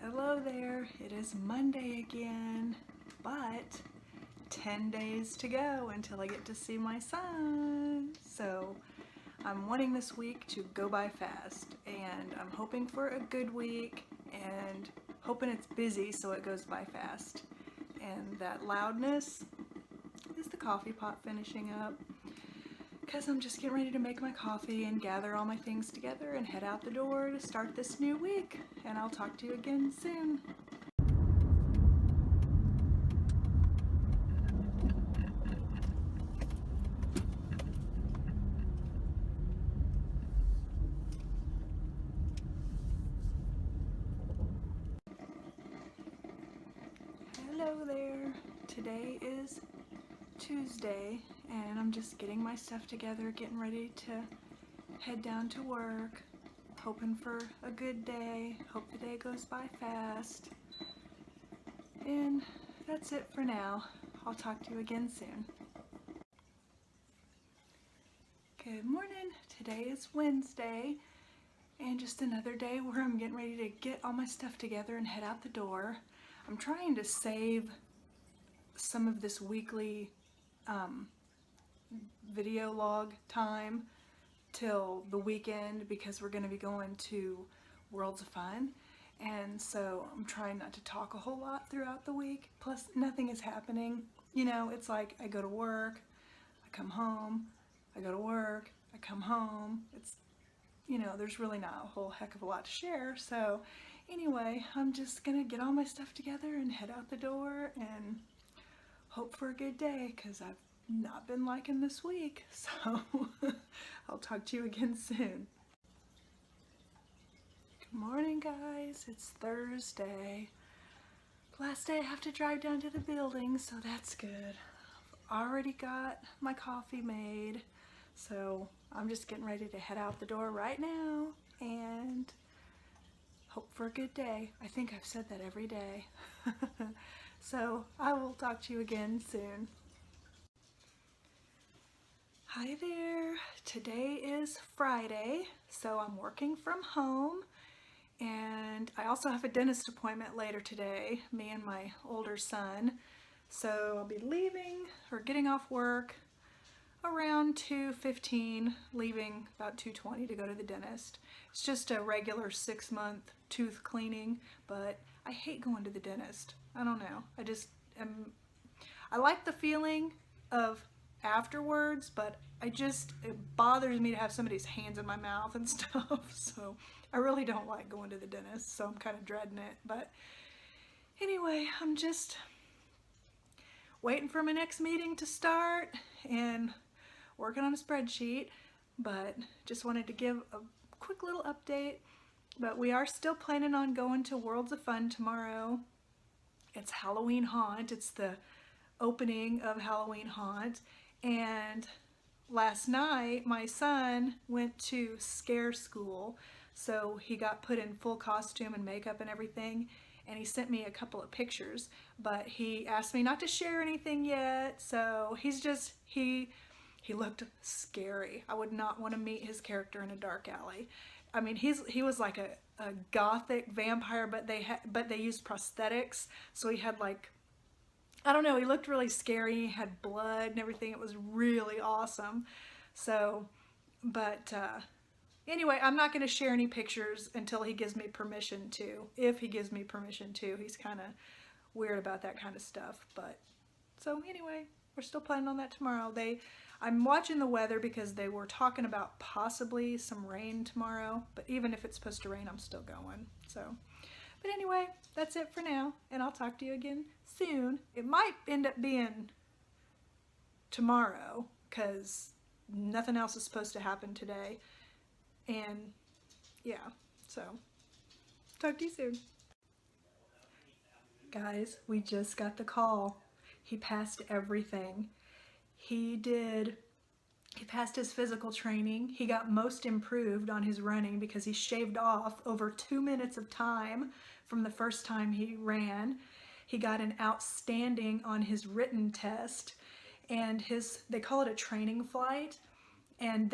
Hello there, it is Monday again, but 10 days to go until I get to see my son. So I'm wanting this week to go by fast, and I'm hoping for a good week and hoping it's busy so it goes by fast. And that loudness is the coffee pot finishing up, because I'm just getting ready to make my coffee and gather all my things together and head out the door to start this new week. And I'll talk to you again soon. Hello there. Today is Tuesday and I'm just getting my stuff together, getting ready to head down to work, hoping for a good day. Hope the day goes by fast. And that's it for now. I'll talk to you again soon. Good morning. Today is Wednesday and just another day where I'm getting ready to get all my stuff together and head out the door. I'm trying to save some of this weekly video log time till the weekend because we're going to be going to Worlds of Fun, and so I'm trying not to talk a whole lot throughout the week. Plus nothing is happening, you know. It's like I go to work, I come home, I go to work, I come home. It's, you know, there's really not a whole heck of a lot to share. So anyway, I'm just gonna get all my stuff together and head out the door and hope for a good day, because I've not been liking this week. So I'll talk to you again soon. Good morning, guys. It's Thursday. Last day I have to drive down to the building, so that's good. I've already got my coffee made, so I'm just getting ready to head out the door right now and hope for a good day. I think I've said that every day. So I will talk to you again soon. Hi there. Today is Friday, so I'm working from home, and I also have a dentist appointment later today, me and my older son. So I'll be leaving or getting off work around 2:15, leaving about 2:20 to go to the dentist. It's just a regular 6-month tooth cleaning, but I hate going to the dentist. I don't know. I like the feeling of afterwards, but it bothers me to have somebody's hands in my mouth and stuff. So I really don't like going to the dentist, so I'm kind of dreading it. But anyway, I'm just waiting for my next meeting to start and working on a spreadsheet, but just wanted to give a quick little update. But we are still planning on going to Worlds of Fun tomorrow. It's Halloween Haunt. It's the opening of Halloween Haunt. And last night my son went to scare school, so he got put in full costume and makeup and everything, and he sent me a couple of pictures, but he asked me not to share anything yet. So he looked scary. I would not want to meet his character in a dark alley. I mean, he was like a gothic vampire, but they used prosthetics, so he had, like, I don't know, he looked really scary. He had blood and everything. It was really awesome. So, but anyway, I'm not going to share any pictures until he gives me permission to. If he gives me permission to. He's kind of weird about that kind of stuff. But so anyway, we're still planning on that tomorrow. I'm watching the weather because they were talking about possibly some rain tomorrow. But even if it's supposed to rain, I'm still going. So, but anyway, that's it for now, and I'll talk to you again soon. It might end up being tomorrow because nothing else is supposed to happen today. And yeah, so talk to you soon. Guys, we just got the call. He passed everything. He passed his physical training. He got most improved on his running because he shaved off over 2 minutes of time from the first time he ran. He got an outstanding on his written test, and they call it a training flight, and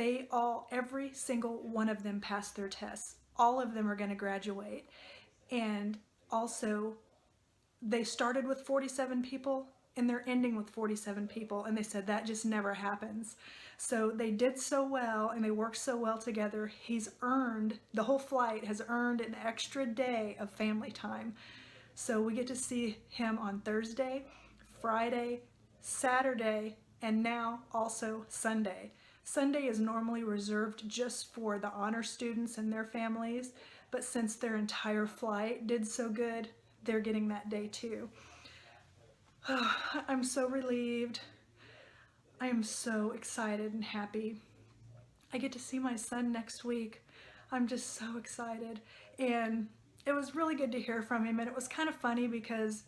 every single one of them passed their tests. All of them are going to graduate, and also, they started with 47 people and they're ending with 47 people, and they said that just never happens. So they did so well and they worked so well together. The whole flight has earned an extra day of family time. So we get to see him on Thursday, Friday, Saturday, and now also Sunday. Sunday is normally reserved just for the honor students and their families, but since their entire flight did so good, they're getting that day too. I'm so relieved. I am so excited and happy. I get to see my son next week. I'm just so excited. And it was really good to hear from him. And it was kind of funny because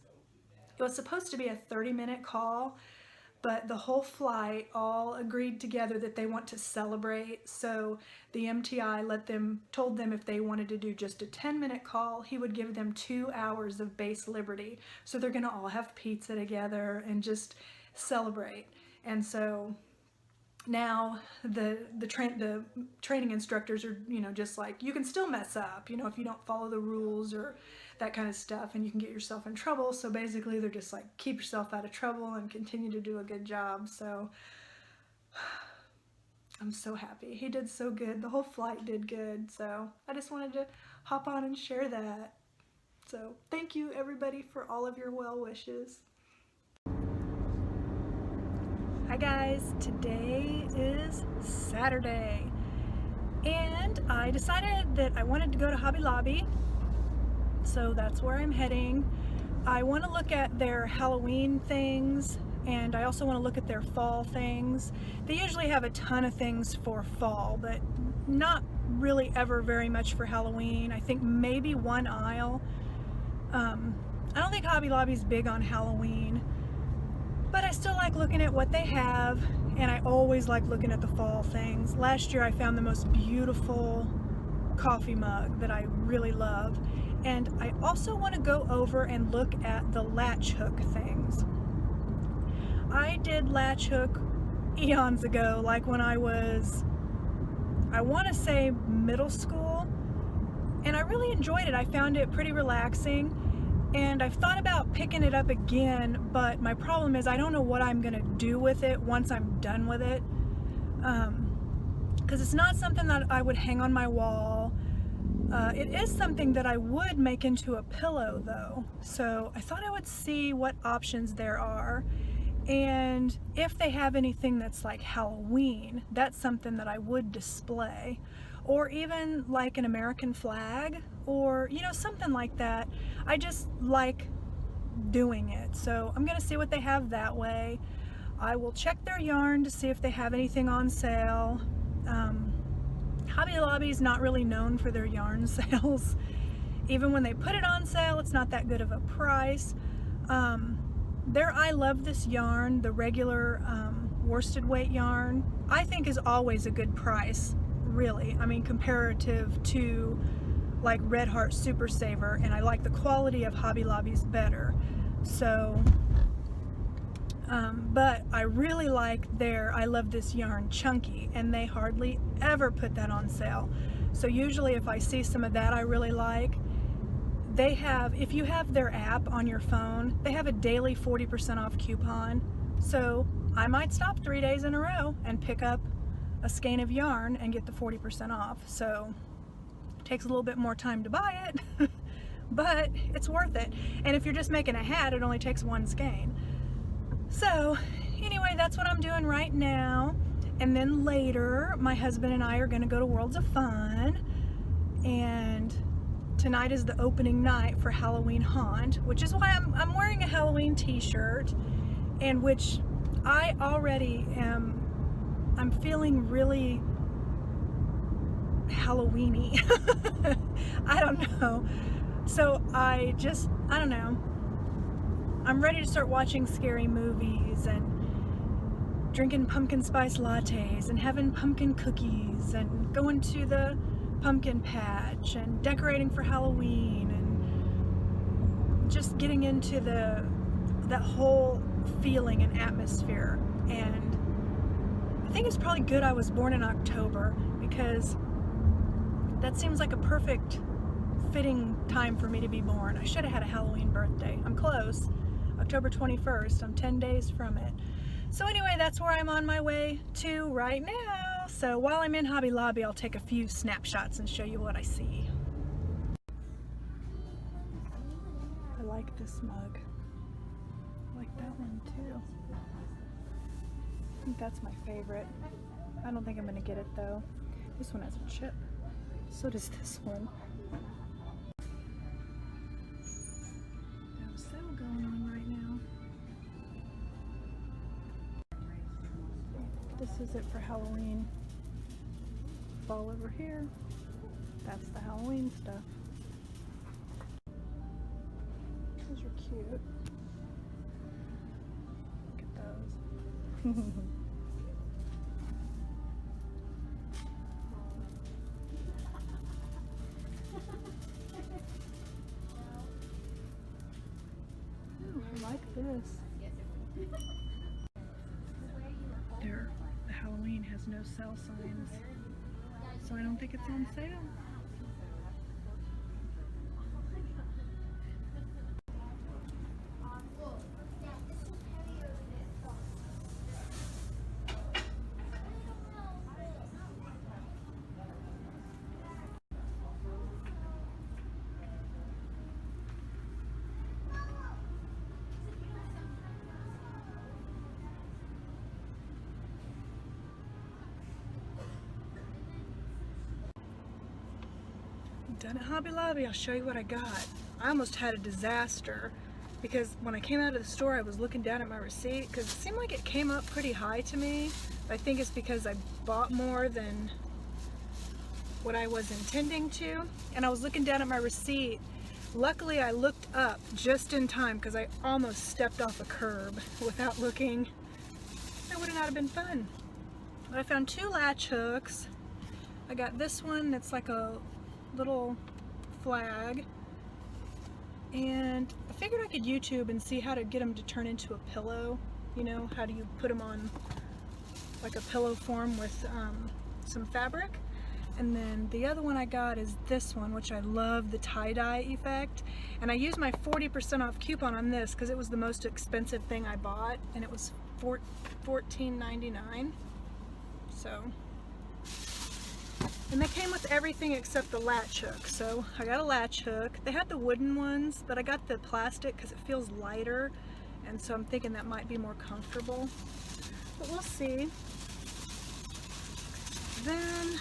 it was supposed to be a 30-minute call, but the whole flight all agreed together that they want to celebrate. So the MTI told them if they wanted to do just a 10-minute call, he would give them 2 hours of base liberty. So they're gonna all have pizza together and just celebrate. And so now the training instructors are, just like, you can still mess up, if you don't follow the rules or that kind of stuff, and you can get yourself in trouble. So basically they're just like, keep yourself out of trouble and continue to do a good job. So I'm so happy. He did so good. The whole flight did good. So I just wanted to hop on and share that. So thank you everybody for all of your well wishes. Hi guys, today is Saturday and I decided that I wanted to go to Hobby Lobby, so that's where I'm heading. I want to look at their Halloween things and I also want to look at their fall things. They usually have a ton of things for fall, but not really ever very much for Halloween. I think maybe one aisle. I don't think Hobby Lobby's big on Halloween. But I still like looking at what they have, and I always like looking at the fall things. Last year I found the most beautiful coffee mug that I really love, and I also want to go over and look at the latch hook things. I did latch hook eons ago, like when I was, I want to say middle school, and I really enjoyed it. I found it pretty relaxing. And I've thought about picking it up again, but my problem is I don't know what I'm gonna do with it once I'm done with it. Because it's not something that I would hang on my wall. It is something that I would make into a pillow though. So I thought I would see what options there are. And if they have anything that's like Halloween, that's something that I would display. Or even like an American flag, or something like that. I just like doing it, so I'm gonna see what they have that way. I will check their yarn to see if they have anything on sale. Hobby Lobby is not really known for their yarn sales. Even when they put it on sale, it's not that good of a price. Their I Love This yarn, the regular worsted weight yarn, I think is always a good price, really. I mean, comparative to like Red Heart Super Saver, and I like the quality of Hobby Lobby's better. So, but I really like their I Love This yarn chunky, and they hardly ever put that on sale. So usually if I see some of that I really like, they have, if you have their app on your phone, they have a daily 40% off coupon. So I might stop 3 days in a row and pick up a skein of yarn and get the 40% off. So takes a little bit more time to buy it, but it's worth it. And if you're just making a hat, it only takes one skein. So anyway, that's what I'm doing right now. And then later, my husband and I are gonna go to Worlds of Fun, and tonight is the opening night for Halloween Haunt, which is why I'm wearing a Halloween t-shirt, and which I already I'm feeling really Halloween-y. I don't know. So I don't know. I'm ready to start watching scary movies and drinking pumpkin spice lattes and having pumpkin cookies and going to the pumpkin patch and decorating for Halloween and just getting into that whole feeling and atmosphere. And I think it's probably good I was born in October, because that seems like a perfect fitting time for me to be born. I should have had a Halloween birthday. I'm close. October 21st. I'm 10 days from it. So anyway, that's where I'm on my way to right now. So while I'm in Hobby Lobby, I'll take a few snapshots and show you what I see. I like this mug. I like that one too. I think that's my favorite. I don't think I'm gonna get it though. This one has a chip. So does this one. There's a sale going on right now. This is it for Halloween. Fall over here. That's the Halloween stuff. Those are cute. Look at those. I like this. There, the Halloween has no sale signs, so I don't think it's on sale. Done at Hobby Lobby. I'll show you what I got. I almost had a disaster because when I came out of the store I was looking down at my receipt because it seemed like it came up pretty high to me. I think it's because I bought more than what I was intending to, and I was looking down at my receipt. Luckily I looked up just in time because I almost stepped off a curb without looking. That would not have been fun. But I found 2 latch hooks. I got this one that's like a little flag, and I figured I could YouTube and see how to get them to turn into a pillow. You know, how do you put them on like a pillow form with some fabric. And then the other one I got is this one, which I love the tie-dye effect, and I used my 40% off coupon on this because it was the most expensive thing I bought, and it was $14.99. so, and they came with everything except the latch hook. So I got a latch hook. They had the wooden ones, but I got the plastic because it feels lighter, and so I'm thinking that might be more comfortable. But we'll see. Then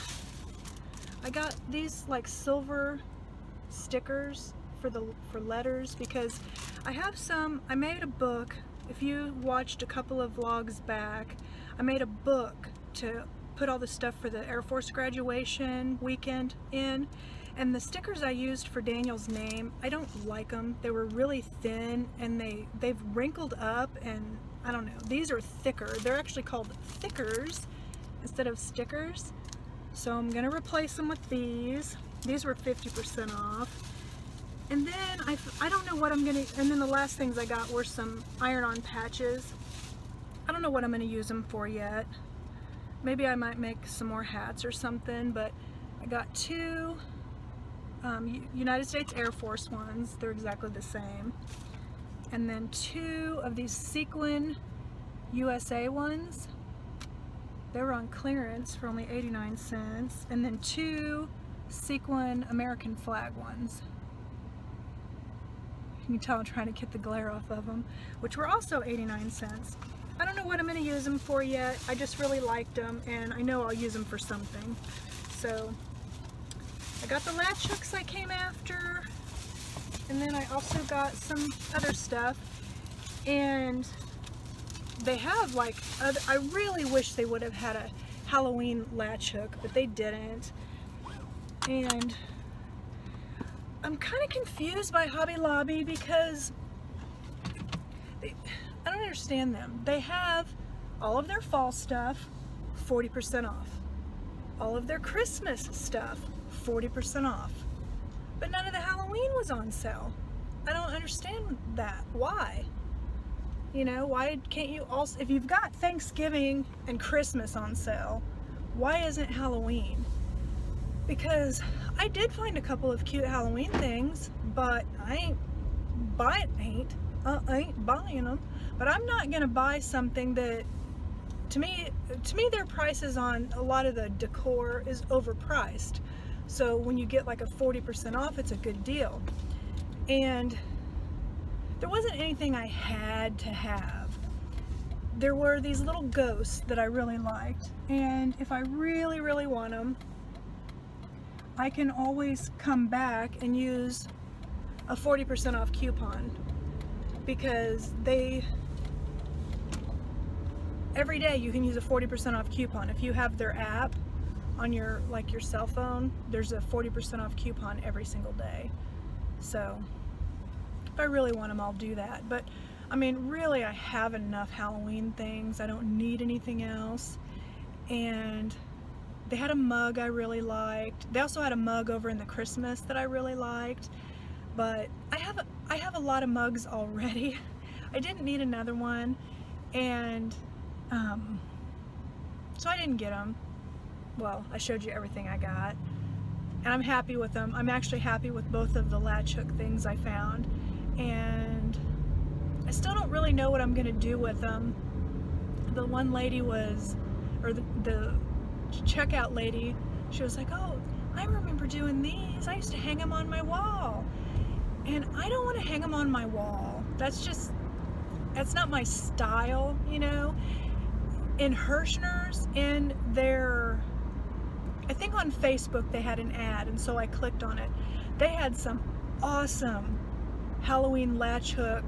I got these like silver stickers for letters because I have some. I made a book. If you watched a couple of vlogs back, I made a book to put all the stuff for the Air Force graduation weekend in, and the stickers I used for Daniel's name, I don't like them. They were really thin and they've wrinkled up, and I don't know, these are thicker. They're actually called thickers instead of stickers, so I'm gonna replace them with these. These were 50% off. And then I don't know what I'm gonna, and then the last things I got were some iron-on patches. I don't know what I'm gonna use them for yet. Maybe I might make some more hats or something, but I got 2 United States Air Force ones. They're exactly the same. And then 2 of these sequin USA ones. They were on clearance for only 89 cents. And then 2 sequin American flag ones. You can tell I'm trying to get the glare off of them, which were also 89 cents. I don't know what I'm going to use them for yet. I just really liked them, and I know I'll use them for something. So I got the latch hooks I came after, and then I also got some other stuff. And they have like I really wish they would have had a Halloween latch hook, but they didn't. And I'm kind of confused by Hobby Lobby because I don't understand them. They have all of their fall stuff 40% off. All of their Christmas stuff 40% off. But none of the Halloween was on sale. I don't understand that. Why? You know, why can't you also, if you've got Thanksgiving and Christmas on sale, why isn't Halloween? because I did find a couple of cute Halloween things, but I ain't buying them. But I'm not gonna buy something that, to me their prices on a lot of the decor is overpriced. So when you get like a 40% off, it's a good deal. And there wasn't anything I had to have. There were these little ghosts that I really liked, and if I really, really want them, I can always come back and use a 40% off coupon, because every day you can use a 40% off coupon. If you have their app on your cell phone, there's a 40% off coupon every single day. So if I really want them, I'll do that. But I mean, really, I have enough Halloween things. I don't need anything else. And they had a mug I really liked. They also had a mug over in the Christmas that I really liked. But I have a lot of mugs already. I didn't need another one, and so I didn't get them. Well, I showed you everything I got, and I'm happy with them. I'm actually happy with both of the latch hook things I found, and I still don't really know what I'm gonna do with them. The one lady was, or the checkout lady, she was like, "Oh, I remember doing these. I used to hang them on my wall." And I don't want to hang them on my wall. That's not my style, you know. In Hirschner's, I think on Facebook they had an ad, and so I clicked on it. They had some awesome Halloween latch hook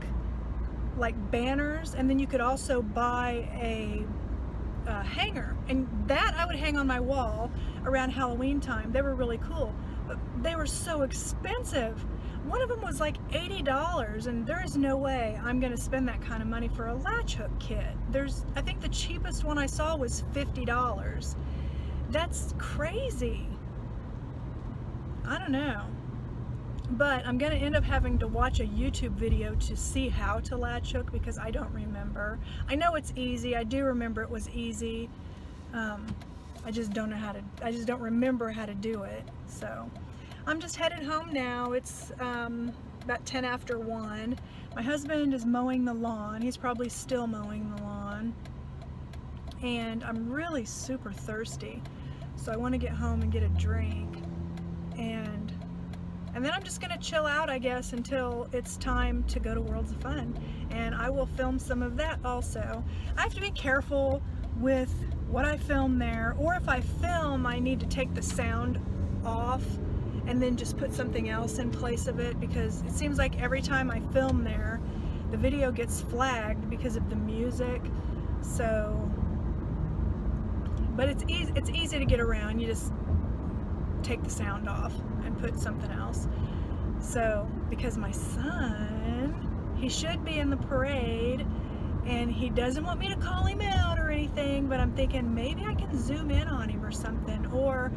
like banners, and then you could also buy a hanger, and that I would hang on my wall around Halloween time. They were really cool, but they were so expensive. One of them was like $80, and there is no way I'm gonna spend that kind of money for a latch hook kit. I think the cheapest one I saw was $50. That's crazy. I don't know. But I'm gonna end up having to watch a YouTube video to see how to latch hook, because I don't remember. I know it's easy. I do remember it was easy. I just don't remember how to do it. So I'm just headed home now. It's about 10 after 1. My husband is mowing the lawn. He's probably still mowing the lawn. And I'm really super thirsty. So I want to get home and get a drink. And then I'm just going to chill out, I guess, until it's time to go to Worlds of Fun. And I will film some of that also. I have to be careful with what I film there. Or if I film, I need to take the sound off and then just put something else in place of it, because it seems like every time I film there, the video gets flagged because of the music. So, but it's easy to get around. You just take the sound off and put something else. So, because my son, he should be in the parade, and he doesn't want me to call him out or anything, but I'm thinking maybe I can zoom in on him or something, or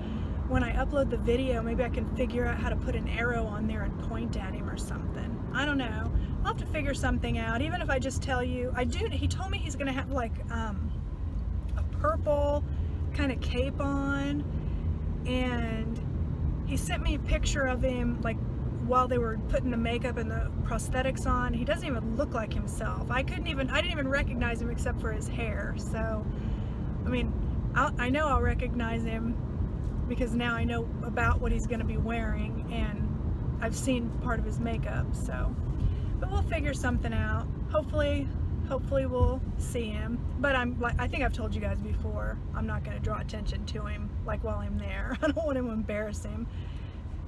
when I upload the video, maybe I can figure out how to put an arrow on there and point at him or something. I don't know. I'll have to figure something out. Even if I just tell you, he told me he's gonna have like a purple kind of cape on, and he sent me a picture of him like while they were putting the makeup and the prosthetics on. He doesn't even look like himself. I didn't even recognize him except for his hair. So, I mean, I know I'll recognize him because now I know about what he's going to be wearing, and I've seen part of his makeup. So, but we'll figure something out. Hopefully we'll see him. But I think I've told you guys before, I'm not going to draw attention to him like while I'm there. I don't want to embarrass him.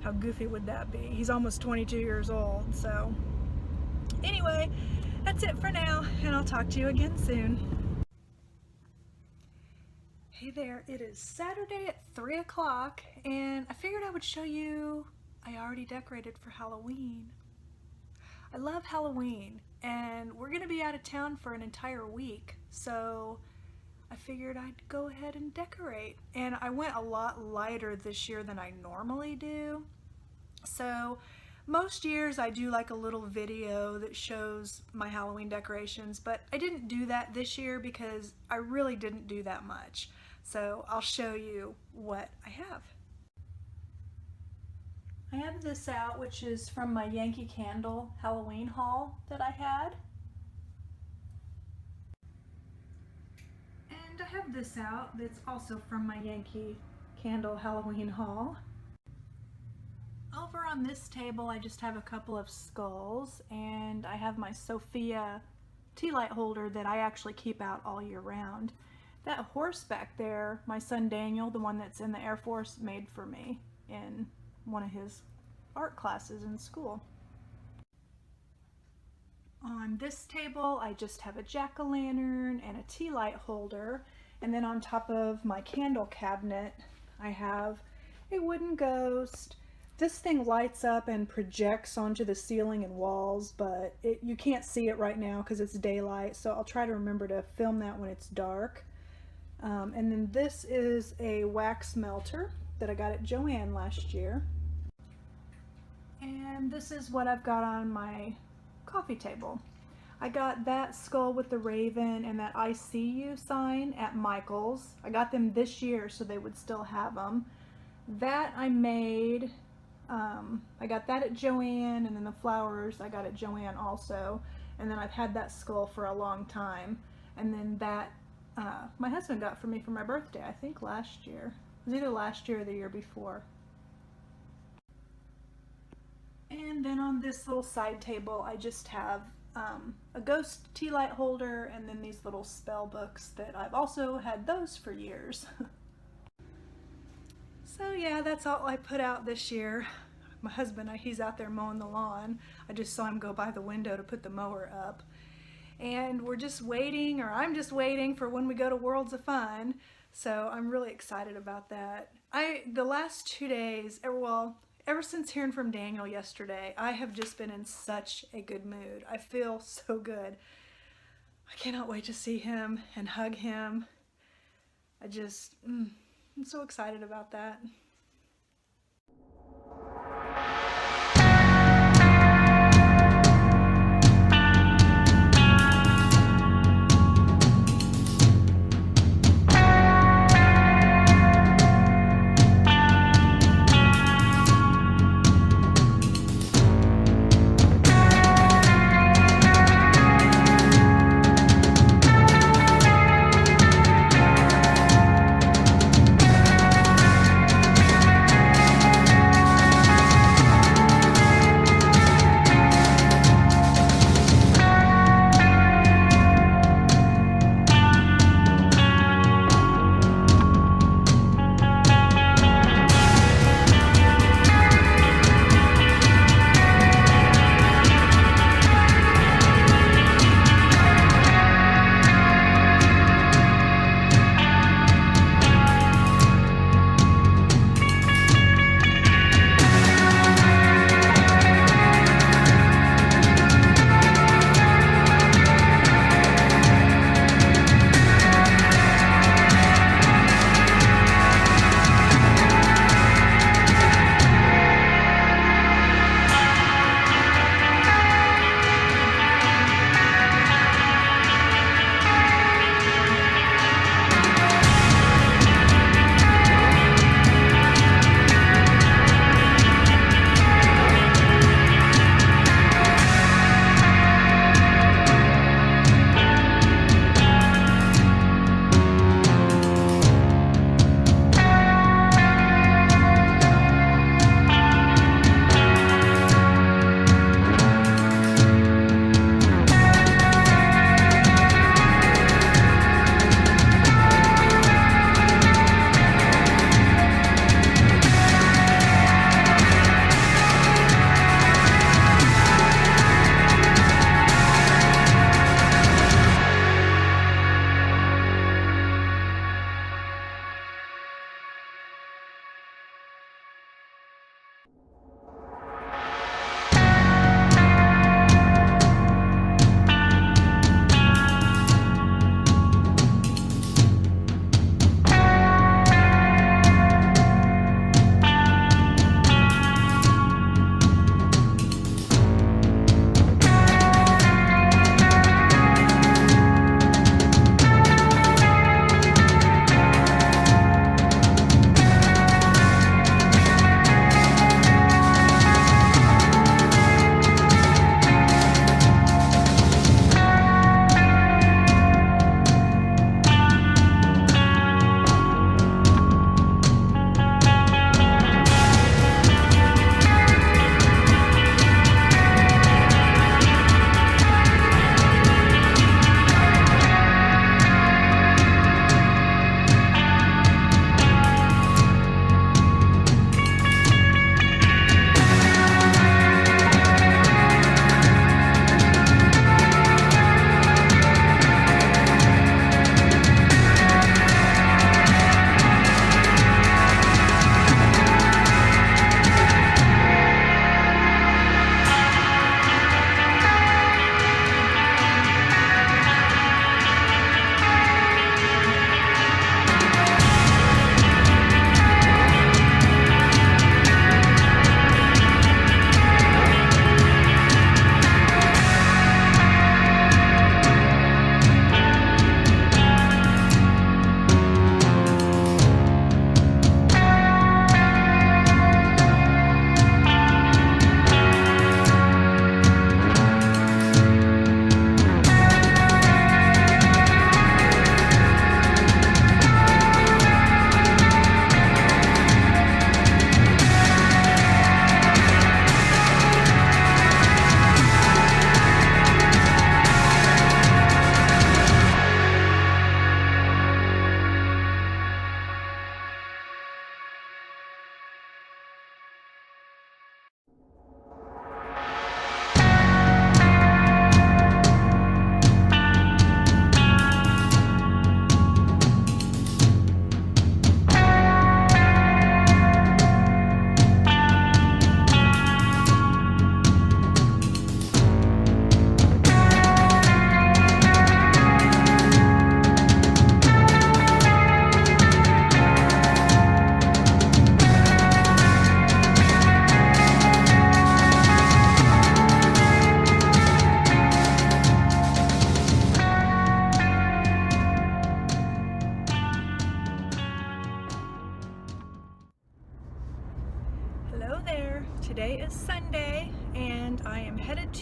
How goofy would that be? He's almost 22 years old. So anyway, that's it for now, and I'll talk to you again soon. Hey there, it is Saturday at 3 o'clock, and I figured I would show you I already decorated for Halloween. I love Halloween, and we're going to be out of town for an entire week, so I figured I'd go ahead and decorate. And I went a lot lighter this year than I normally do. So most years I do like a little video that shows my Halloween decorations, but I didn't do that this year because I really didn't do that much. So I'll show you what I have. I have this out, which is from my Yankee Candle Halloween haul that I had. And I have this out that's also from my Yankee Candle Halloween haul. Over on this table I just have a couple of skulls, and I have my Sophia tea light holder that I actually keep out all year round. That horse back there, my son Daniel, the one that's in the Air Force, made for me in one of his art classes in school. On this table I just have a jack-o'-lantern and a tea light holder, and then on top of my candle cabinet I have a wooden ghost. This thing lights up and projects onto the ceiling and walls, but you can't see it right now because it's daylight, so I'll try to remember to film that when it's dark. And then this is a wax melter that I got at JoAnn last year. And this is what I've got on my coffee table. I got that skull with the raven and that I see you sign at Michael's. I got them this year so they would still have them. That I made, I got that at JoAnn, and then the flowers I got at JoAnn also. And then I've had that skull for a long time. And then that my husband got for me for my birthday, I think last year. It was either last year or the year before. And then on this little side table I just have a ghost tea light holder, and then these little spell books that I've also had those for years. So yeah, that's all I put out this year. My husband, he's out there mowing the lawn. I just saw him go by the window to put the mower up. And we're just waiting, or I'm just waiting for when we go to Worlds of Fun. So I'm really excited about that. The last 2 days, ever since hearing from Daniel yesterday, I have just been in such a good mood. I feel so good. I cannot wait to see him and hug him. I'm so excited about that.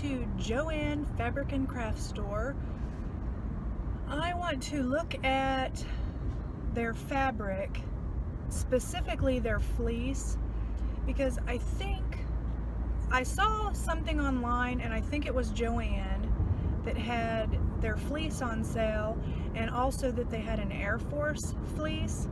to JoAnn Fabric and Craft Store. I want to look at their fabric, specifically their fleece, because I think I saw something online, and I think it was JoAnn that had their fleece on sale, and also that they had an Air Force fleece.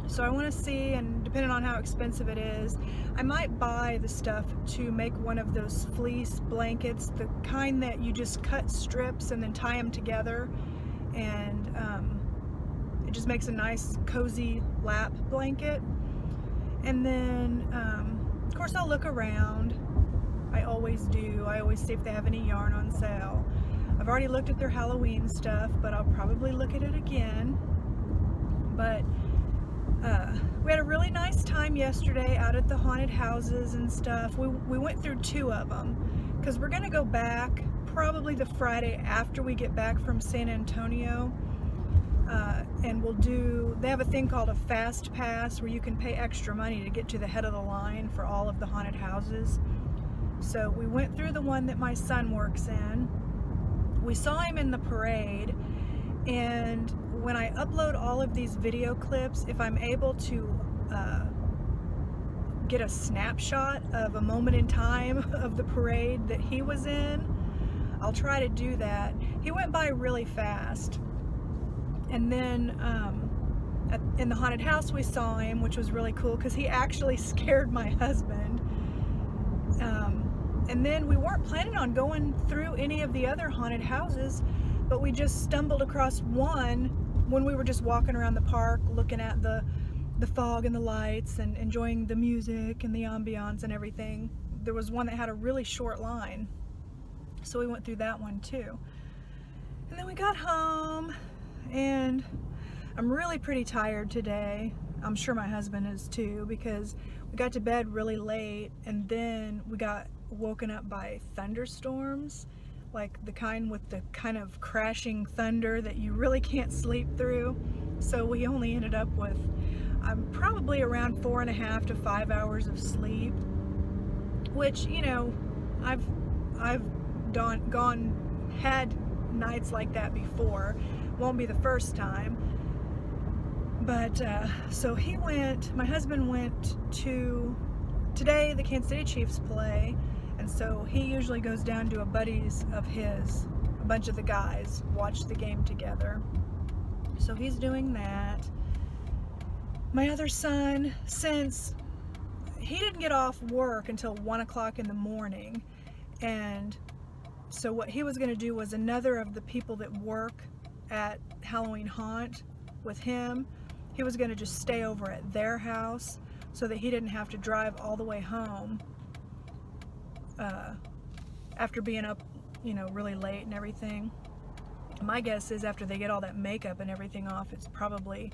So I want to see, and depending on how expensive it is, I might buy the stuff to make one of those fleece blankets, the kind that you just cut strips and then tie them together, and it just makes a nice cozy lap blanket. And then of course I'll look around. I always do. I always see if they have any yarn on sale. I've already looked at their Halloween stuff, but I'll probably look at it again. But we had a really nice time yesterday out at the haunted houses and stuff. We went through 2 of them because we're gonna go back probably the Friday after we get back from San Antonio, and they have a thing called a fast pass where you can pay extra money to get to the head of the line for all of the haunted houses. So we went through the one that my son works in. We saw him in the parade, and when I upload all of these video clips, if I'm able to get a snapshot of a moment in time of the parade that he was in, I'll try to do that. He went by really fast. And then in the haunted house we saw him, which was really cool because he actually scared my husband. And then we weren't planning on going through any of the other haunted houses, but we just stumbled across one when we were just walking around the park looking at the fog and the lights and enjoying the music and the ambiance and everything. There was one that had a really short line, so we went through that one too. And then we got home, and I'm really pretty tired today. I'm sure my husband is too, because we got to bed really late, and then we got woken up by thunderstorms, like the kind with the kind of crashing thunder that you really can't sleep through. So we only ended up with probably around 4.5 to 5 hours of sleep, which, you know, I've had nights like that before. Won't be the first time. But so my husband went to, today the Kansas City Chiefs play, and so he usually goes down to a buddy's of his, a bunch of the guys watch the game together. So he's doing that. My other son, since he didn't get off work until 1 o'clock in the morning, and so what he was going to do was another of the people that work at Halloween Haunt with him, he was going to just stay over at their house so that he didn't have to drive all the way home after being up, you know, really late and everything. My guess is after they get all that makeup and everything off, it's probably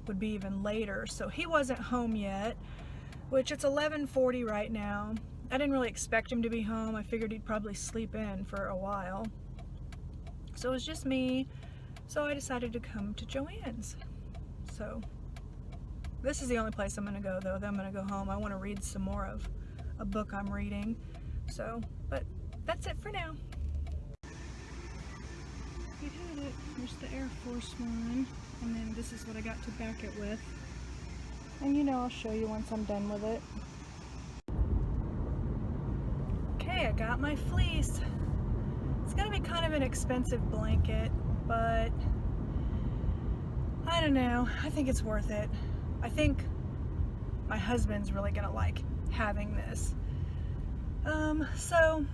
would be even later. So he wasn't home yet, which it's 11:40 right now. I didn't really expect him to be home. I figured he'd probably sleep in for a while. So it was just me. So I decided to come to JoAnn's. So this is the only place I'm going to go, though. Then I'm going to go home. I want to read some more of a book I'm reading. So, but that's it for now. We did it. Here's the Air Force one. And then this is what I got to back it with. And you know, I'll show you once I'm done with it. Okay, I got my fleece. It's going to be kind of an expensive blanket, but I don't know. I think it's worth it. I think my husband's really going to like having this. So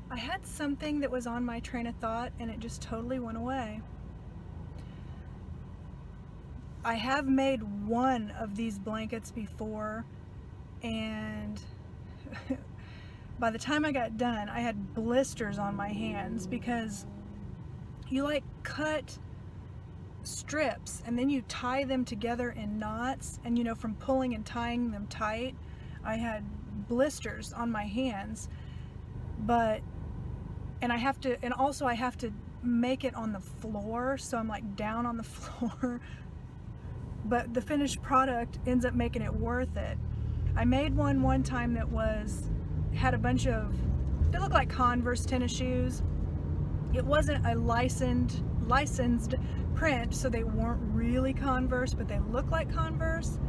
I had something that was on my train of thought and it just totally went away. I have made one of these blankets before, and by the time I got done, I had blisters on my hands because you like cut strips and then you tie them together in knots, and you know, from pulling and tying them tight, I had blisters on my hands. And also I have to make it on the floor, so I'm like down on the floor, but the finished product ends up making it worth it. I made one time that had a bunch of, they look like Converse tennis shoes. It wasn't a licensed print, so they weren't really Converse, but they look like Converse.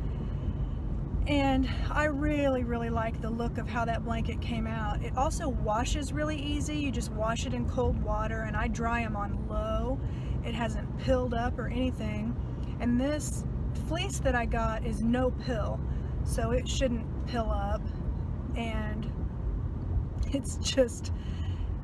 And I really, really like the look of how that blanket came out. It also washes really easy. You just wash it in cold water, and I dry them on low. It hasn't pilled up or anything. And this fleece that I got is no pill, so it shouldn't pill up. And it's just,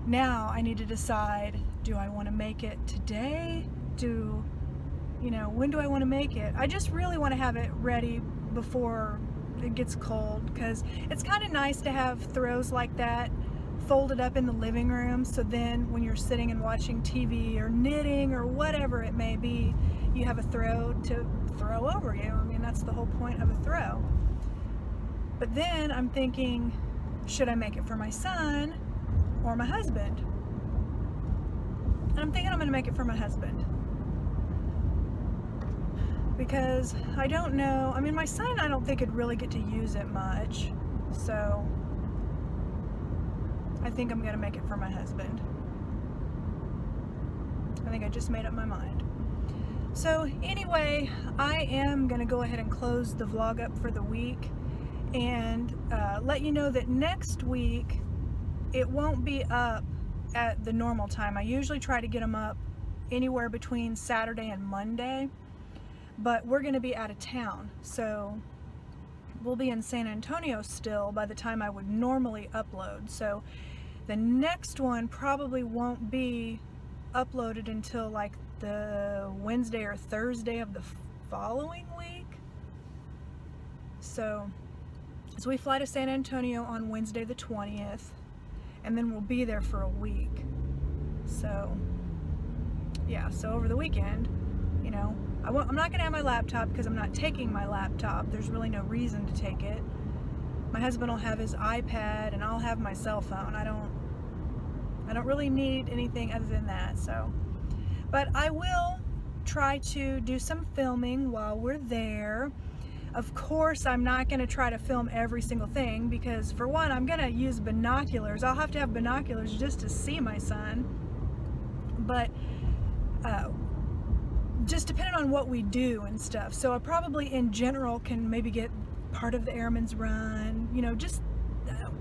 now I need to decide, do I want to make it today? When do I want to make it? I just really want to have it ready before it gets cold, because it's kind of nice to have throws like that folded up in the living room, so then when you're sitting and watching TV or knitting or whatever it may be, you have a throw to throw over you. I mean, that's the whole point of a throw. But then I'm thinking, should I make it for my son or my husband? And I'm thinking I'm going to make it for my husband, because I don't know, I mean, my son, I don't think would really get to use it much, so I think I'm going to make it for my husband. I think I just made up my mind. So anyway, I am going to go ahead and close the vlog up for the week, and let you know that next week it won't be up at the normal time. I usually try to get them up anywhere between Saturday and Monday, but we're going to be out of town, so we'll be in San Antonio still by the time I would normally upload. So the next one probably won't be uploaded until like the Wednesday or Thursday of the following week. So we fly to San Antonio on Wednesday the 20th, and then we'll be there for a week. So yeah, so over the weekend, I'm not gonna have my laptop because I'm not taking my laptop. There's really no reason to take it. My husband will have his iPad and I'll have my cell phone. I don't really need anything other than that. So, but I will try to do some filming while we're there. Of course, I'm not going to try to film every single thing, because for one, I'm going to use binoculars. I'll have to have binoculars just to see my son. But just depending on what we do and stuff. So I probably in general can maybe get part of the Airman's Run,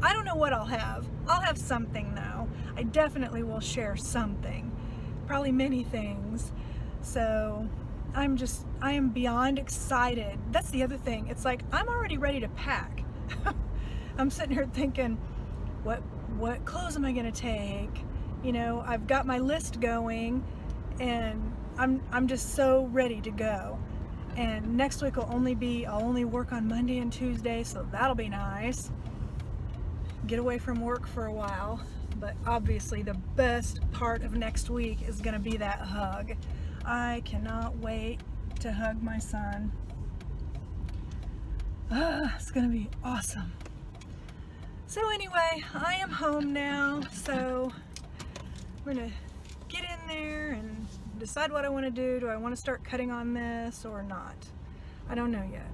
I don't know what I'll have. I'll have something though. I definitely will share something, probably many things. So I am beyond excited. That's the other thing. It's like I'm already ready to pack. I'm sitting here thinking, what clothes am I gonna take? I've got my list going, and I'm just so ready to go. And next week I'll only work on Monday and Tuesday, so that'll be nice. Get away from work for a while. But obviously the best part of next week is gonna be that hug. I cannot wait to hug my son. It's gonna be awesome. So anyway, I am home now, so we're gonna get in there and decide what I want to do. Do I want to start cutting on this or not? I don't know yet.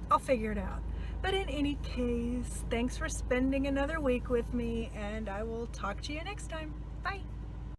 I'll figure it out. But in any case, thanks for spending another week with me, and I will talk to you next time. Bye.